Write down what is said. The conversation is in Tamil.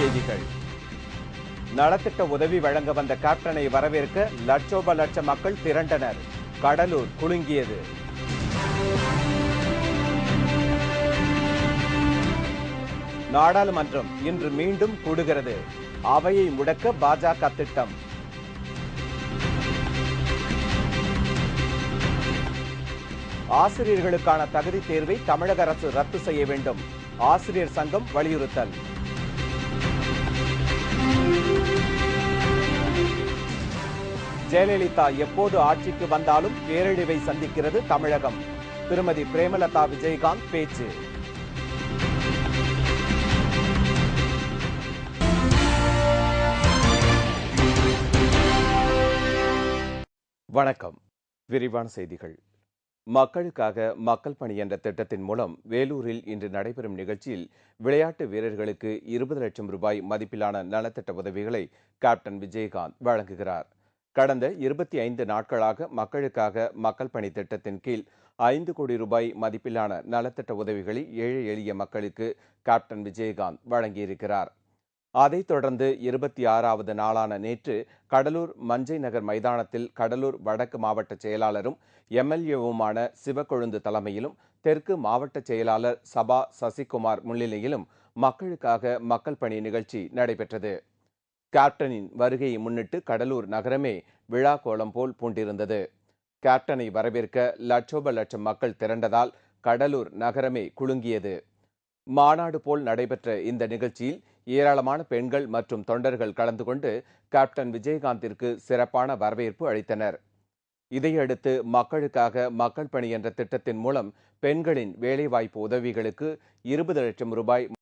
செய்திகள். நலத்திட்ட உதவி வழங்க வந்த கேப்டனை வரவேற்க லட்சோப லட்ச மக்கள் திரண்டனர். கடலூர் குலுங்கியது. நாடாளுமன்றம் இன்று மீண்டும் கூடுகிறது. அவையை முடக்க பாஜக திட்டம். ஆசிரியர்களுக்கான தகுதி தேர்வை தமிழக அரசு ரத்து செய்ய வேண்டும். ஆசிரியர் சங்கம் வலியுறுத்தல். ஜெயலலிதா எப்போது ஆட்சிக்கு வந்தாலும் பேரழிவை சந்திக்கிறது தமிழகம். திருமதி பிரேமலதா விஜயகாந்த் பேச்சு. வணக்கம். விரிவான செய்திகள். மக்களுக்காக மக்கள் பணி என்ற திட்டத்தின் மூலம் வேலூரில் இன்று நடைபெறும் நிகழ்ச்சியில் விளையாட்டு வீரர்களுக்கு 20 லட்சம் ரூபாய் மதிப்பிலான நலத்திட்ட உதவிகளை கேப்டன் விஜயகாந்த் வழங்குகிறார். கடந்த 25 நாட்களாக மக்களுக்காக மக்கள் பணி திட்டத்தின் கீழ் 5 கோடி ரூபாய் மதிப்பிலான நலத்திட்ட உதவிகளை ஏழை எளிய மக்களுக்கு கேப்டன் விஜயகாந்த் வழங்கியிருக்கிறார். அதைத் தொடர்ந்து 26வது நாளான நேற்று கடலூர் மஞ்சை நகர் மைதானத்தில் கடலூர் வடக்கு மாவட்ட செயலாளரும் எம்எல்ஏவுமான சிவக்கொழுந்து தலைமையிலும் தெற்கு மாவட்ட செயலாளர் சபா சசிகுமார் முன்னிலையிலும் மக்களுக்காக மக்கள் பணி நிகழ்ச்சி நடைபெற்றது. கேப்டனின் வருகையை முன்னிட்டு கடலூர் நகரமே விழா கோலம் போல் பூண்டிருந்தது. கேப்டனை வரவேற்க லட்சோப லட்சம் மக்கள் திரண்டதால் கடலூர் நகரமே குலுங்கியது. மாநாடு போல் நடைபெற்ற இந்த நிகழ்ச்சியில் ஏராளமான பெண்கள் மற்றும் தொண்டர்கள் கலந்து கொண்டு கேப்டன் விஜயகாந்திற்கு சிறப்பான வரவேற்பு அளித்தனர். இதையடுத்து மக்களுக்காக மக்கள் பணி என்ற திட்டத்தின் மூலம் பெண்களின் வேலைவாய்ப்பு உதவிகளுக்கு 20 லட்சம் ரூபாய்